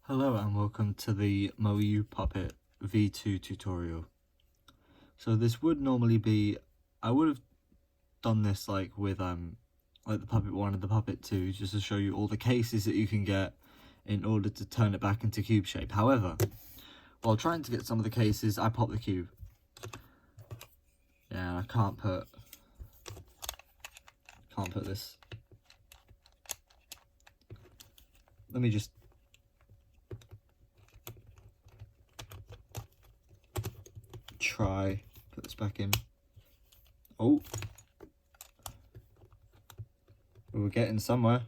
Hello and welcome to the Moyu Puppet V2 tutorial. So this would normally be, I would have done this like with like the Puppet 1 and the Puppet 2 just to show you all the cases that you can get in order to turn it back into cube shape. However, while trying to get some of the cases, I popped the cube. Yeah, I can't put this. Let me just put this back in. Oh, we were getting somewhere.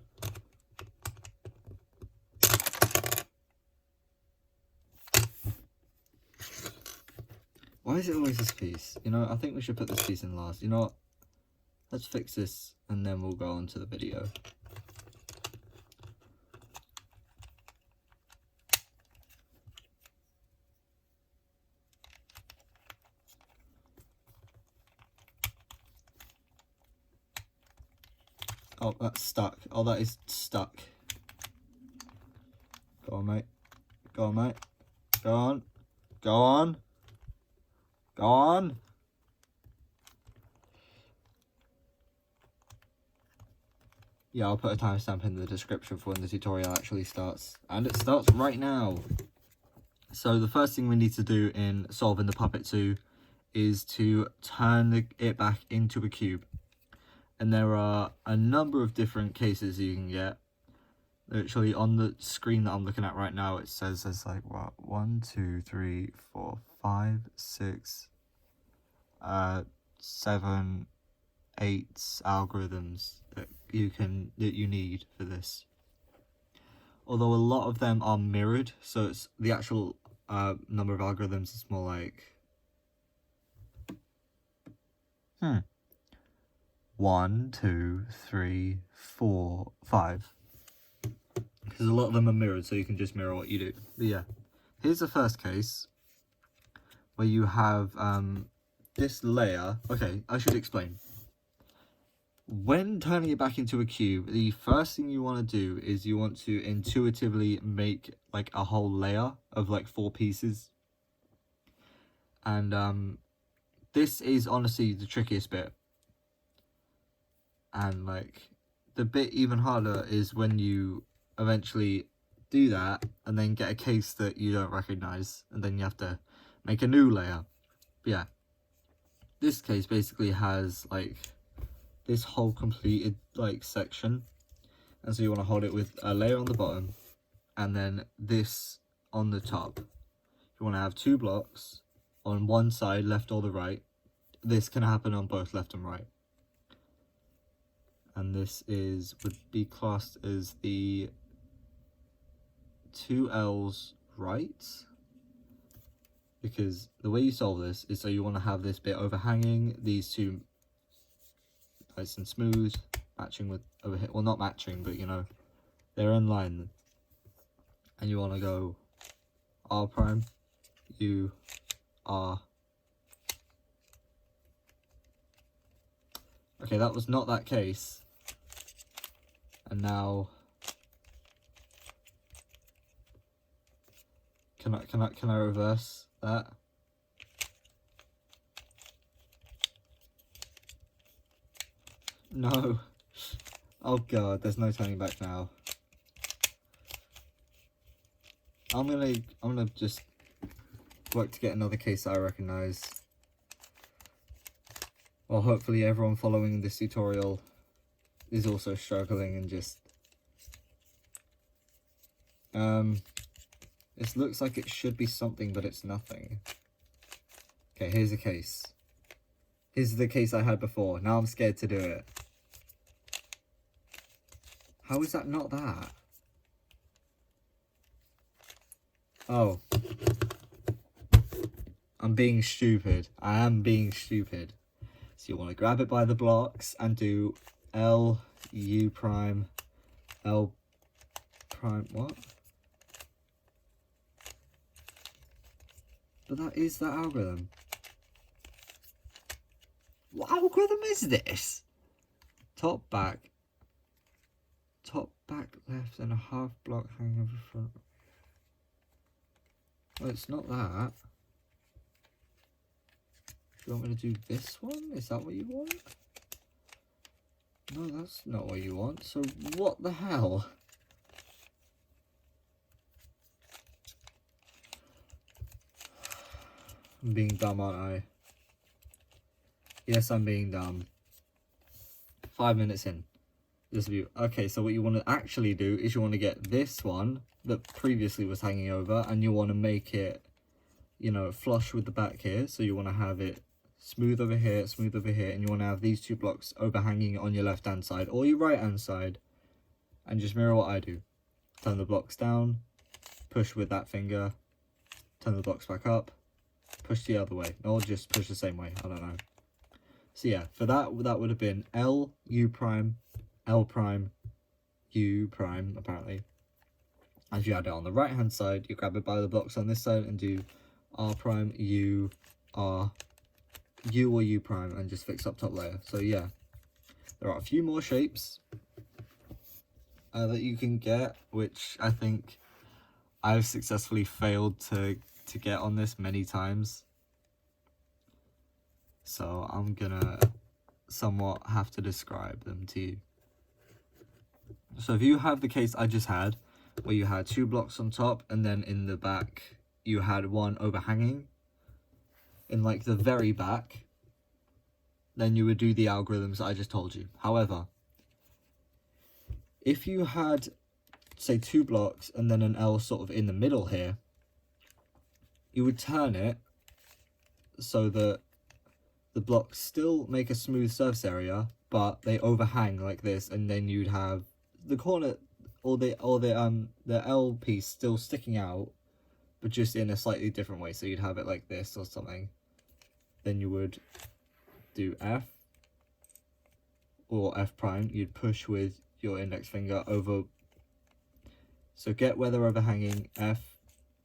Why is it always this piece? You know, I think we should put this piece in last. You know what? Let's fix this and then we'll go on to the video. Oh, that's stuck. Oh, that is stuck. Go on, mate. Go on, mate. Go on. Go on. Go on. Yeah, I'll put a timestamp in the description for when the tutorial actually starts. And it starts right now. So the first thing we need to do in solving the Puppet 2 is to turn it back into a cube. And there are a number of different cases you can get. Literally on the screen that I'm looking at right now, it says there's like what, 1, 2, 3, 4, 5, 6, 7, 8 algorithms that you need for this. Although a lot of them are mirrored, so it's the actual number of algorithms is more like 1, 2, 3, 4, 5. Because a lot of them are mirrored, so you can just mirror what you do. But yeah, here's the first case where you have this layer. Okay, I should explain. When turning it back into a cube, the first thing you want to do is you want to intuitively make like a whole layer of like 4 pieces. And this is honestly the trickiest bit. And like the bit even harder is when you eventually do that and then get a case that you don't recognize, and then you have to make a new layer. But yeah, this case basically has like this whole completed like section, and so you want to hold it with a layer on the bottom and then this on the top. You want to have 2 blocks on one side, left or the right. This can happen on both left and right. And this would be classed as the 2 L's right, because the way you solve this is so you want to have this bit overhanging these 2 nice and smooth, matching with over here. Well, not matching, but you know, they're in line. And you want to go R prime, U, R. Okay, that was not that case. And now, can I reverse that? No. Oh god, there's no turning back now. I'm gonna just work to get another case that I recognize. Well, hopefully everyone following this tutorial is also struggling and just this looks like it should be something, but it's nothing. Okay, here's a case. Here's the case I had before. Now I'm scared to do it. How is that not that? Oh. I'm being stupid. I am being stupid. So you want to grab it by the blocks and do L, U prime, L prime, what? But that is that algorithm. What algorithm is this? Top, back, left, and a half block hanging over front. Well, it's not that. Do you want me to do this one? Is that what you want? No, that's not what you want. So what the hell? I'm being dumb, aren't I? Yes, I'm being dumb. 5 minutes in. This view. Okay, so what you want to actually do is you want to get this one that previously was hanging over, and you want to make it, you know, flush with the back here. So you want to have it smooth over here, and you want to have these two blocks overhanging on your left hand side or your right hand side, and just mirror what I do. Turn the blocks down, push with that finger, turn the blocks back up, push the other way, or just push the same way, I don't know. So yeah, for that would have been L, U prime, L prime, U prime, apparently. As you add it on the right hand side, you grab it by the blocks on this side and do R prime, U, R, U or U prime, and just fix up top layer. So yeah, there are a few more shapes that you can get, which I think I've successfully failed to get on this many times. So I'm gonna somewhat have to describe them to you. So if you have the case I just had, where you had two blocks on top and then in the back you had one overhanging, in like the very back, then you would do the algorithms I just told you. However, if you had, say, two blocks and then an L sort of in the middle here, you would turn it so that the blocks still make a smooth surface area, but they overhang like this, and then you'd have the corner or the L piece still sticking out, but just in a slightly different way. So you'd have it like this or something. Then you would do F or F prime. You'd push with your index finger over. So get where they're overhanging, F,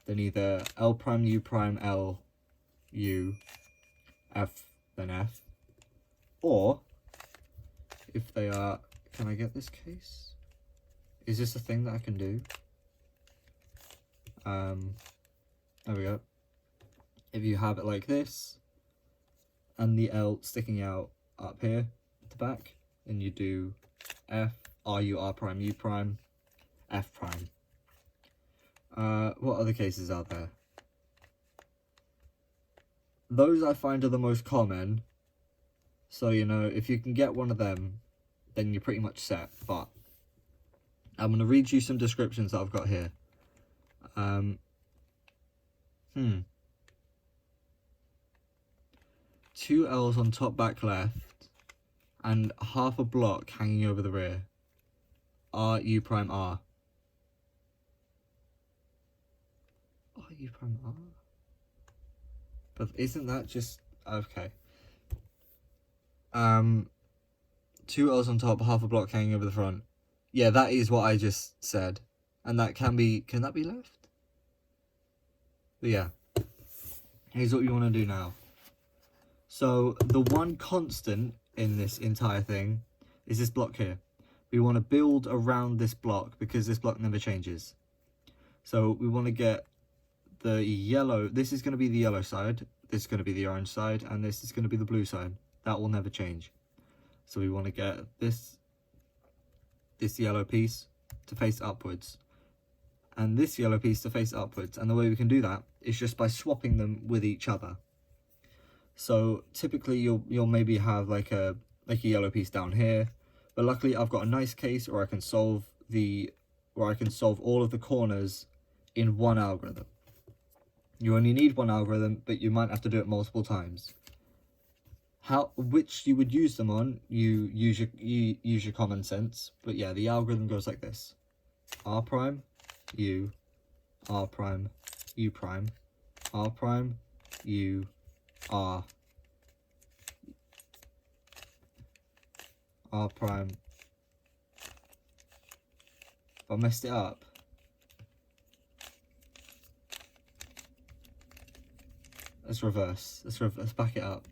then either L prime, U prime, L, U, F, then F. Or if they are, can I get this case? Is this a thing that I can do? There we go. If you have it like this, and the L sticking out up here at the back, then you do F, R, U, R prime, U prime, F prime. What other cases are there? Those I find are the most common. So, you know, if you can get one of them, then you're pretty much set. But I'm going to read you some descriptions that I've got here. Two L's on top back left and half a block hanging over the rear. R, U prime, R. R, U prime, R? But isn't that just... okay. Two L's on top, half a block hanging over the front. Yeah, that is what I just said. And that can be... can that be left? But yeah. Here's what you want to do now. So, the one constant in this entire thing is this block here. We want to build around this block because this block never changes. So, we want to get the yellow... this is going to be the yellow side, this is going to be the orange side, and this is going to be the blue side. That will never change. So we want to get this yellow piece to face upwards, and this yellow piece to face upwards. And the way we can do that is just by swapping them with each other. So typically you'll maybe have like a yellow piece down here, but luckily I've got a nice case where I can solve all of the corners in one algorithm. You only need one algorithm, but you might have to do it multiple times. Which you would use them on, you use your common sense. But yeah, the algorithm goes like this: R prime, U, R prime, U prime, R prime, U, R, R prime. I messed it up. Let's reverse. Let's back it up.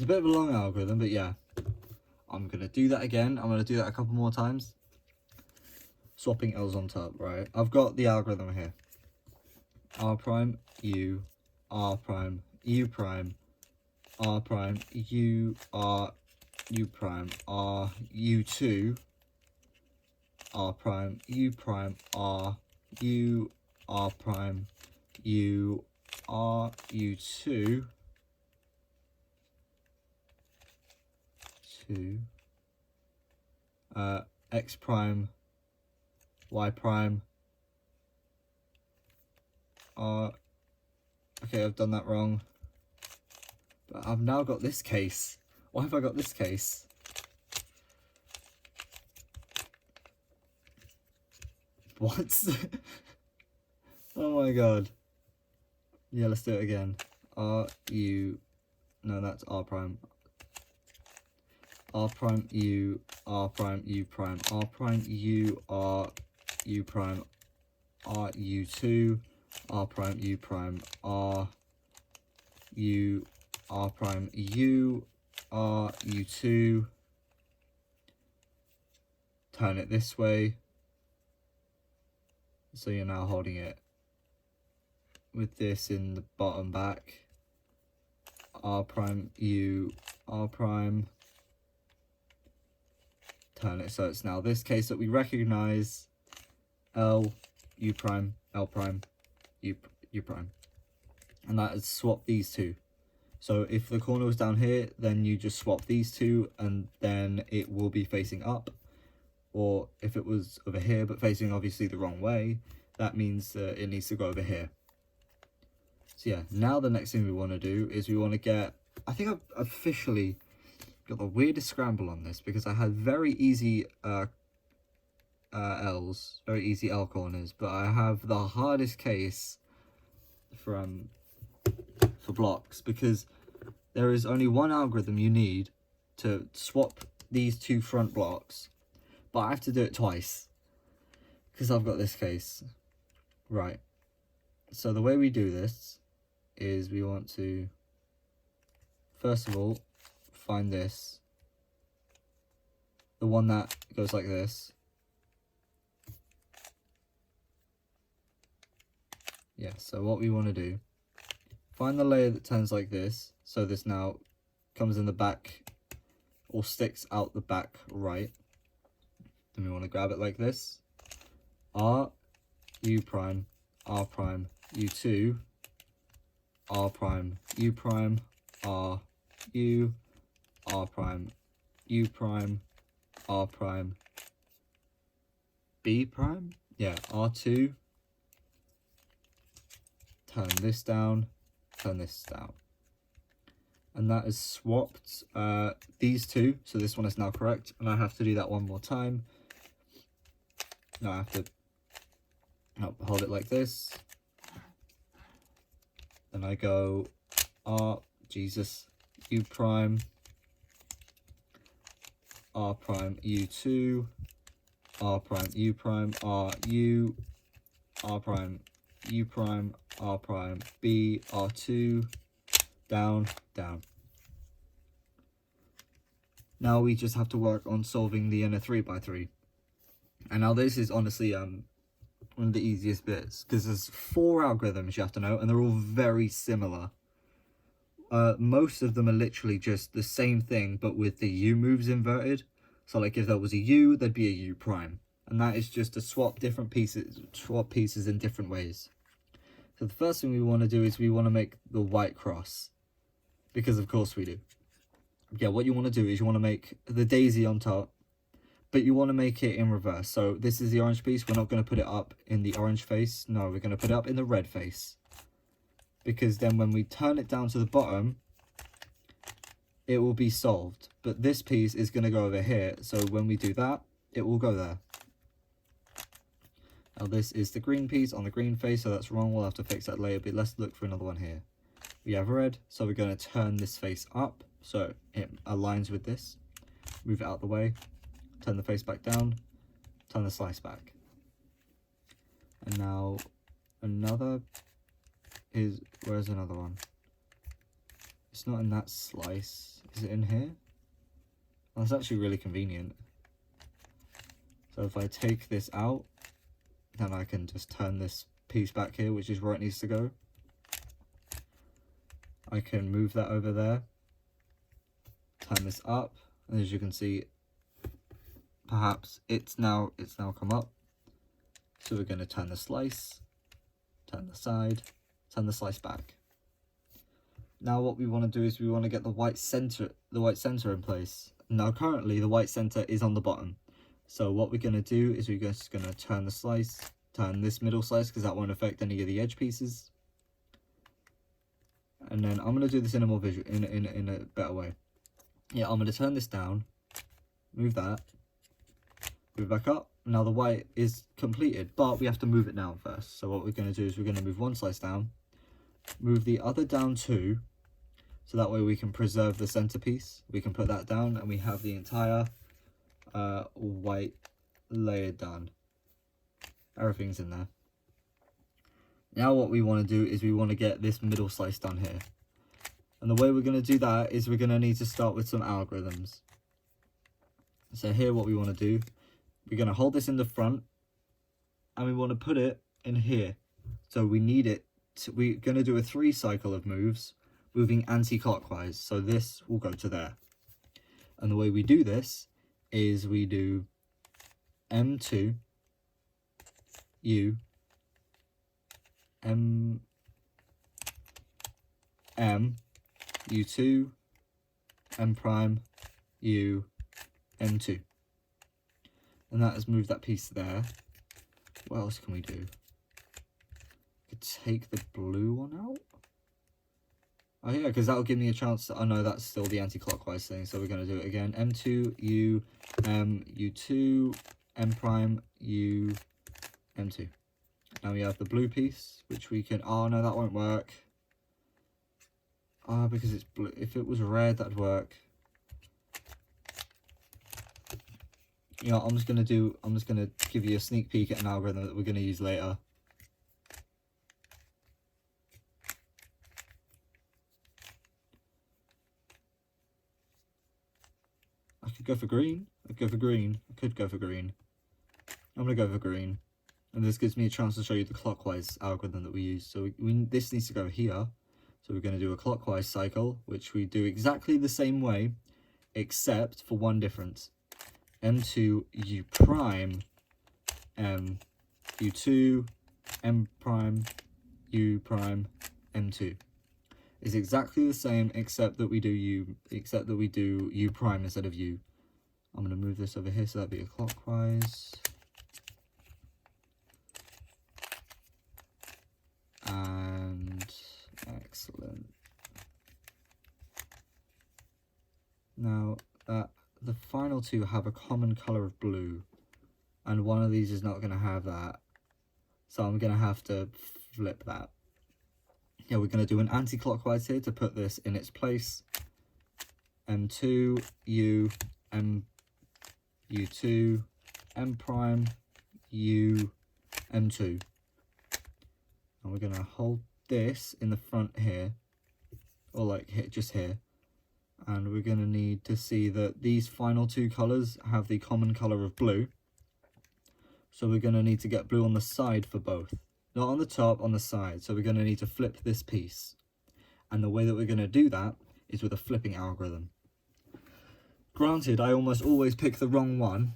It's a bit of a long algorithm, but yeah. I'm going to do that again. I'm going to do that a couple more times. Swapping L's on top, right? I've got the algorithm here. R prime, U, R prime, U prime, R prime, U, R, U prime, R, U2, R prime, U prime, R, U, R prime, U, R, U2, 2, X prime, Y prime, R, okay, I've done that wrong, but I've now got this case. Why have I got this case? What? Oh my god. Yeah, let's do it again. R, U, no, that's R prime. R prime, U, R prime, U prime, R prime, U, R, U prime, R, U2, R prime, U prime, R, U, R prime, U, R, U2. Turn it this way. So you're now holding it with this in the bottom back. R prime, U, R prime. Turn it so it's now this case that we recognize. L, U prime, L prime, U prime. And that is swap these two. So if the corner was down here, then you just swap these two and then it will be facing up. Or if it was over here but facing obviously the wrong way, that means it needs to go over here. So yeah, now the next thing we want to do is we want to get, I think I've officially got the weirdest scramble on this because I had very easy L's, very easy L corners, but I have the hardest case for blocks because there is only one algorithm you need to swap these two front blocks, but I have to do it twice because I've got this case. Right, so the way we do this is we want to first of all find this, the one that goes like this. Yeah, so what we want to do, find the layer that turns like this, so this now comes in the back or sticks out the back right. Then we want to grab it like this. R, U prime, R prime, U2, R prime, U prime, R, U, R prime, U prime, R prime, B prime? Yeah, R2. Turn this down, turn this down. And that is swapped these two, so this one is now correct, and I have to do that one more time. Now I have to hold it like this. Then I go R, Jesus, U prime, R prime, U2, R prime, U prime, R, U, R prime, U prime, R prime, B, R2, down, down. Now we just have to work on solving the inner 3x3. And now this is honestly one of the easiest bits, because there's 4 algorithms you have to know, and they're all very similar. Most of them are literally just the same thing, but with the U moves inverted. So like if there was a U, there'd be a U prime. And that is just to swap pieces in different ways. So the first thing we want to do is we want to make the white cross, because of course we do. Yeah, what you want to do is you want to make the daisy on top, but you want to make it in reverse. So this is the orange piece. We're not going to put it up in the orange face. No, we're going to put it up in the red face. Because then when we turn it down to the bottom, it will be solved. But this piece is going to go over here. So when we do that, it will go there. Now this is the green piece on the green face, so that's wrong. We'll have to fix that later, but let's look for another one here. We have red, so we're going to turn this face up so it aligns with this. Move it out the way. Turn the face back down. Turn the slice back. And now another is, where's another one? It's not in that slice. Is it in here? Well, that's actually really convenient. So if I take this out, then I can just turn this piece back here, which is where it needs to go. I can move that over there, turn this up, and as you can see, perhaps it's now come up. So we're going to turn the slice, turn the side, turn the slice back. Now what we want to do is we want to get the white center in place. Now currently the white center is on the bottom. So what we're going to do is we're just going to turn the slice, turn this middle slice because that won't affect any of the edge pieces. And then I'm going to do this in a more visual, in a better way. Yeah, I'm going to turn this down, move that, move back up. Now the white is completed, but we have to move it down first. So what we're going to do is we're going to move one slice down, move the other down too, so that way we can preserve the centerpiece. We can put that down and we have the entire white layer done. Everything's in there. Now what we want to do is we want to get this middle slice done here. And the way we're going to do that is we're going to need to start with some algorithms. So here what we want to do, we're going to hold this in the front and we want to put it in here. So we need it to, we're going to do a 3 cycle of moves, moving anti-clockwise. So this will go to there. And the way we do this is we do M2, U, M, U2, M prime, U, M2. And that has moved that piece there. What else can we do? We could take the blue one out. Oh yeah, because that'll give me a chance to, oh no, that's still the anti-clockwise thing, so we're going to do it again. M2, U, M, U2, M prime, U, M2. Now we have the blue piece, which we can, oh no, that won't work. Because it's blue. If it was red, that'd work. You know, I'm just gonna give you a sneak peek at an algorithm that we're gonna use later. I could go for green. I could go for green. I'm gonna go for green. And this gives me a chance to show you the clockwise algorithm that we use. So this needs to go here. So we're going to do a clockwise cycle, which we do exactly the same way, except for one difference. M2, U prime, M, U2, M prime, U prime, M2. Is exactly the same, except that we do U prime instead of U. I'm going to move this over here so that'd be a clockwise. And excellent. Now the final two have a common color of blue, and one of these is not going to have that, so I'm going to have to flip that. Yeah, we're going to do an anti-clockwise here to put this in its place. M2, U, M, U2, M prime, U, M2. And we're going to hold this in the front here, or like here, just here. And we're going to need to see that these final two colours have the common colour of blue. So we're going to need to get blue on the side for both. Not on the top, on the side. So we're going to need to flip this piece. And the way that we're going to do that is with a flipping algorithm. Granted, I almost always pick the wrong one,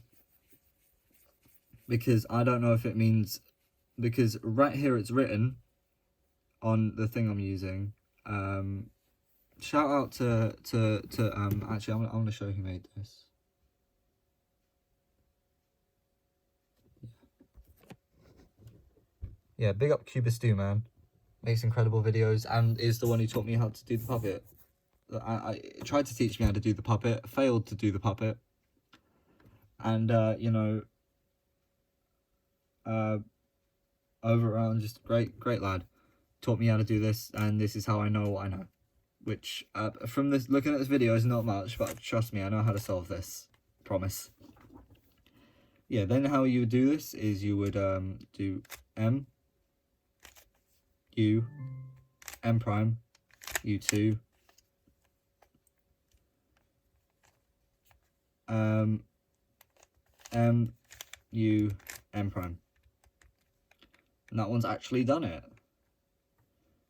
because I don't know if it means, because right here it's written on the thing I'm using. Shout out to actually I'm going to show who made this. Yeah, big up Cubistu, man. Makes incredible videos and is the one who taught me how to do the puppet. I tried to teach me how to do the puppet, failed to do the puppet. And, you know, overall, just great lad. Taught me how to do this, and this is how I know what I know. Which, from this, looking at this video is not much, but trust me, I know how to solve this. Promise. Yeah, then how you would do this is you would do M, U, M prime, U2, M, U, M prime. And that one's actually done it.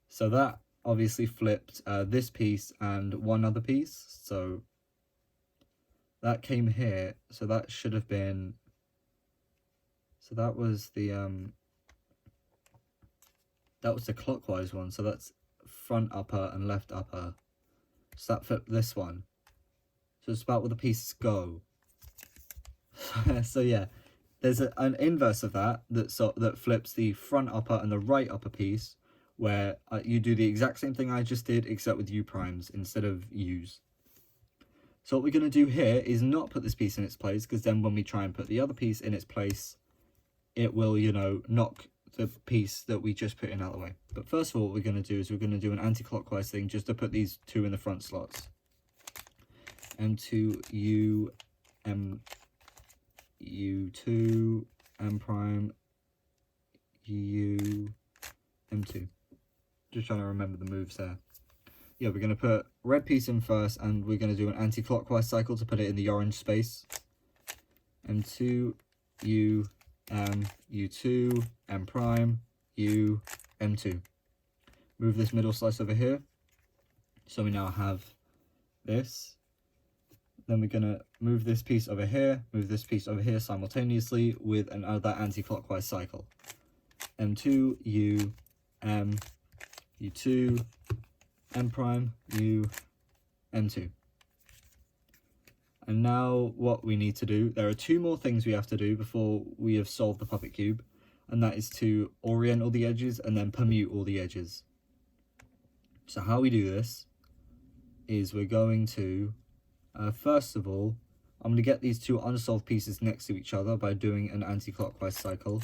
So that obviously flipped this piece and one other piece. So that came here. So that should have been, so that was the clockwise one. So that's front upper and left upper. So that flipped this one. So it's about where the pieces go. So yeah, there's an inverse of that that flips the front upper and the right upper piece, where you do the exact same thing I just did, except with U primes instead of U's. So what we're going to do here is not put this piece in its place, because then when we try and put the other piece in its place, it will, you know, knock the piece that we just put in out of the way. But first of all, what we're going to do is we're going to do an anti-clockwise thing just to put these two in the front slots. M2, U, M, U2, M prime, U, M2. Just trying to remember the moves there. Yeah, we're going to put red piece in first, and we're going to do an anti-clockwise cycle to put it in the orange space. M2, U, M, U2, M prime, U, M2. Move this middle slice over here. So we now have this. Then we're going to move this piece over here, move this piece over here simultaneously with another anti-clockwise cycle. M2, U, M, U2, M prime, U, M2. And now what we need to do, there are two more things we have to do before we have solved the puppet cube, and that is to orient all the edges and then permute all the edges. So how we do this is we're going to, first of all, I'm going to get these two unsolved pieces next to each other by doing an anti-clockwise cycle.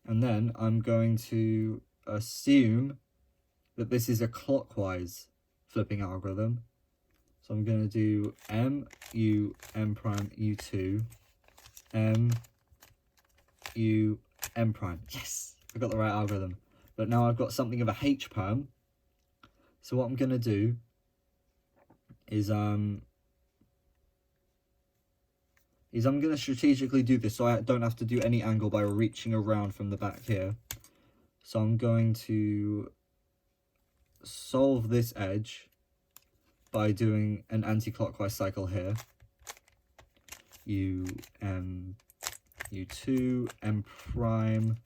And then I'm going to assume that this is a clockwise flipping algorithm. So I'm going to do M, U, M prime, U2, M, U, M prime. Yes, I got the right algorithm. But now I've got something of a H perm. So what I'm going to do is I'm going to strategically do this so I don't have to do any angle by reaching around from the back here. So I'm going to solve this edge by doing an anti-clockwise cycle here. U, M, U2, M prime,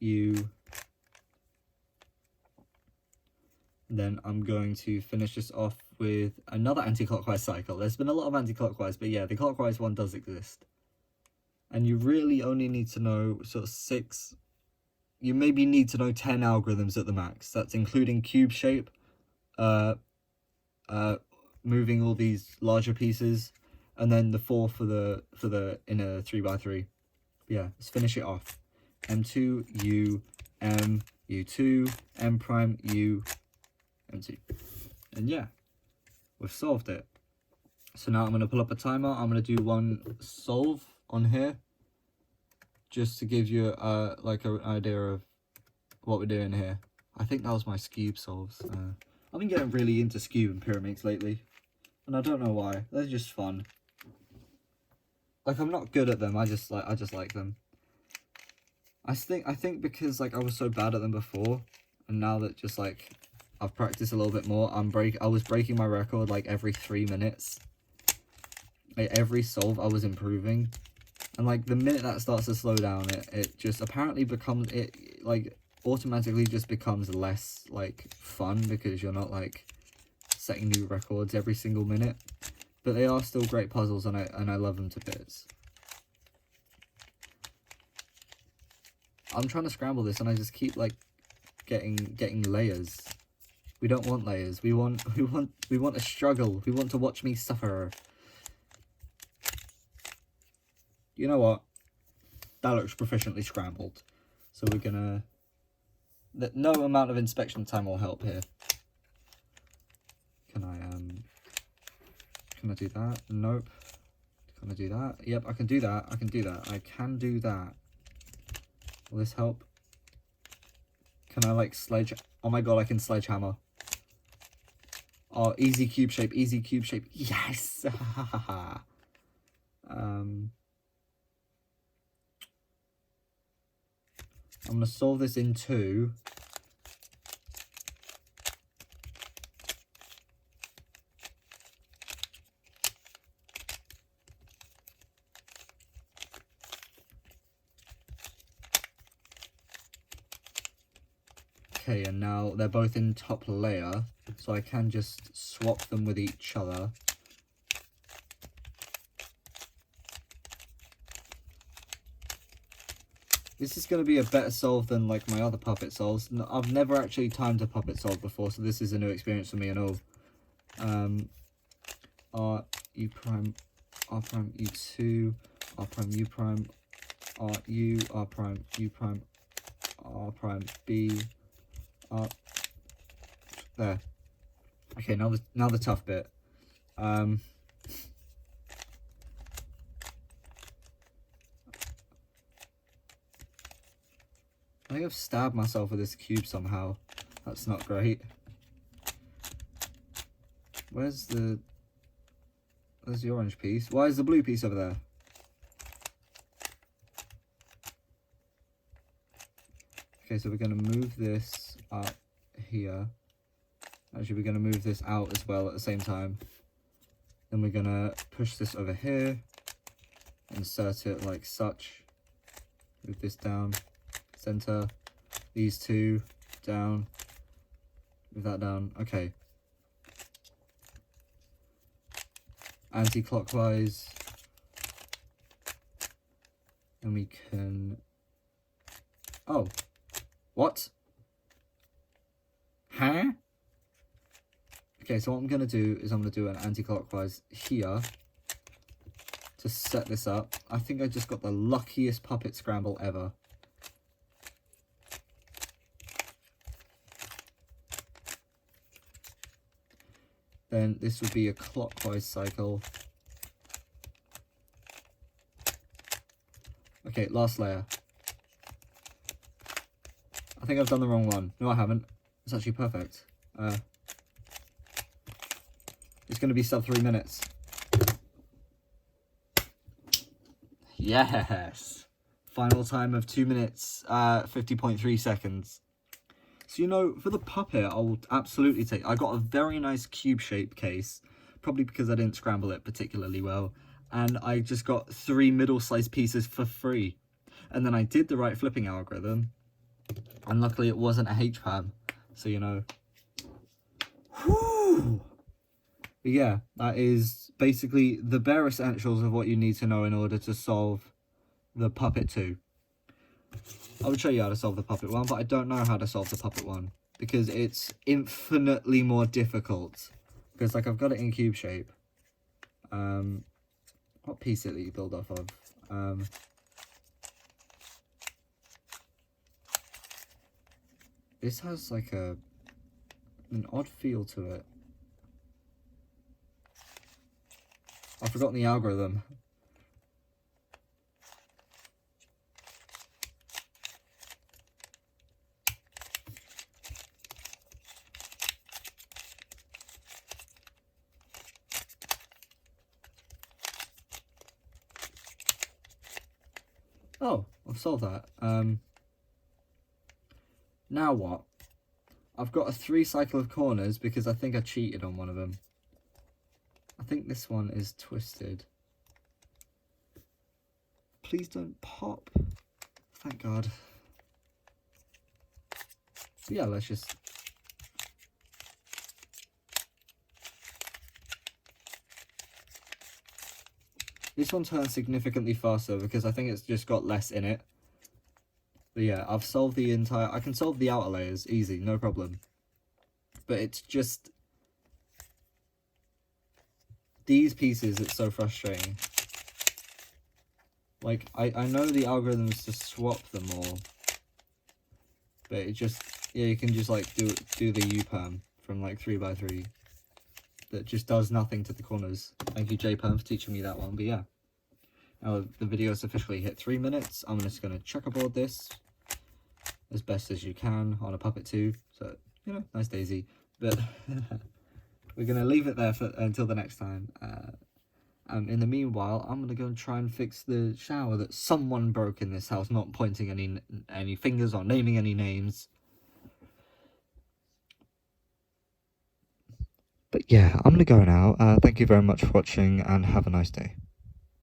U. Then I'm going to finish this off with another anti-clockwise cycle. There's been a lot of anti-clockwise, but yeah, the clockwise one does exist. And you really only need to know sort of 6, you maybe need to know 10 algorithms at the max. That's including cube shape, moving all these larger pieces, and then the 4 for the inner 3x3. Yeah, let's finish it off. M2, U, M, U2, M prime, U, M2. And yeah, we've solved it. So now I'm going to pull up a timer. I'm going to do one solve on here, just to give you like an idea of what we're doing here. I think that was my Skewb solves. I've been getting really into Skewb and pyramids lately, and I don't know why. They're just fun. Like, I'm not good at them. I just like them. I think because like I was so bad at them before, and now that just like I've practiced a little bit more, I was breaking my record like every 3 minutes. Like every solve I was improving, and like the minute that starts to slow down, it just apparently becomes, it like automatically just becomes less like fun, because you're not like setting new records every single minute. But they are still great puzzles, and I love them to bits. I'm trying to scramble this, and I just keep like getting layers. We don't want layers. We want a struggle. We want to watch me suffer. You know what? That looks proficiently scrambled. So we're gonna... No amount of inspection time will help here. Can I do that? Nope. Can I do that? Yep, I can do that. I can do that. I can do that. Will this help? Can I like sledge... Oh my god, I can sledgehammer. Oh, easy cube shape, easy cube shape. Yes! I'm going to solve this in 2. Okay, and now they're both in top layer, so I can just swap them with each other. This is going to be a better solve than like my other puppet solves. I've never actually timed a puppet solve before, so this is a new experience for me and all. R, U prime, R prime, U2, R prime, U prime, R, U, R prime, U prime, R prime, B, R. There. Okay, now the tough bit. I think I've stabbed myself with this cube somehow. That's not great. Where's the orange piece? Why is the blue piece over there? Okay, so we're going to move this up here. Actually, we're going to move this out as well at the same time. Then we're going to push this over here. Insert it like such. Move this down. Center. These two down. Move that down. Okay. Anti-clockwise. And we can... Oh. What? Huh? Okay, so what I'm going to do is I'm going to do an anti-clockwise here to set this up. I think I just got the luckiest puppet scramble ever. Then this would be a clockwise cycle. Okay, last layer. I think I've done the wrong one. No, I haven't. It's actually perfect. It's going to be sub 3 minutes. Yes! Final time of 2 minutes, 50.3 seconds. So, you know, for the puppet, I'll absolutely take... I got a very nice cube-shaped case, probably because I didn't scramble it particularly well, and I just got 3 middle-sized pieces for free. And then I did the right flipping algorithm, and luckily it wasn't a HPAM, so, you know... Whew! But yeah, that is basically the bare essentials of what you need to know in order to solve the Puppet 2. I would show you how to solve the Puppet 1, but I don't know how to solve the Puppet 1, because it's infinitely more difficult. Because, like, I've got it in cube shape. What piece is it that you build off of? This has, like, an odd feel to it. I've forgotten the algorithm. Oh, I've solved that. Now what? I've got a 3 cycle of corners because I think I cheated on one of them. I think this one is twisted. Please don't pop. Thank God. So yeah, let's just... This one turns significantly faster because I think it's just got less in it. But yeah, I've solved the entire... I can solve the outer layers, easy, no problem. But it's just... These pieces, it's so frustrating. Like, I know the algorithm is to swap them all. But it just... Yeah, you can just, like, do the UPAM from, like, 3x3. That just does nothing to the corners. Thank you, JPAM, for teaching me that one. But yeah. Now the video's officially hit 3 minutes. I'm just going to checkerboard this as best as you can on a Puppet 2. So, you know, nice daisy. But we're going to leave it there until the next time. In the meanwhile, I'm going to go and try and fix the shower that someone broke in this house, not pointing any fingers or naming any names. But yeah, I'm going to go now. Thank you very much for watching, and have a nice day.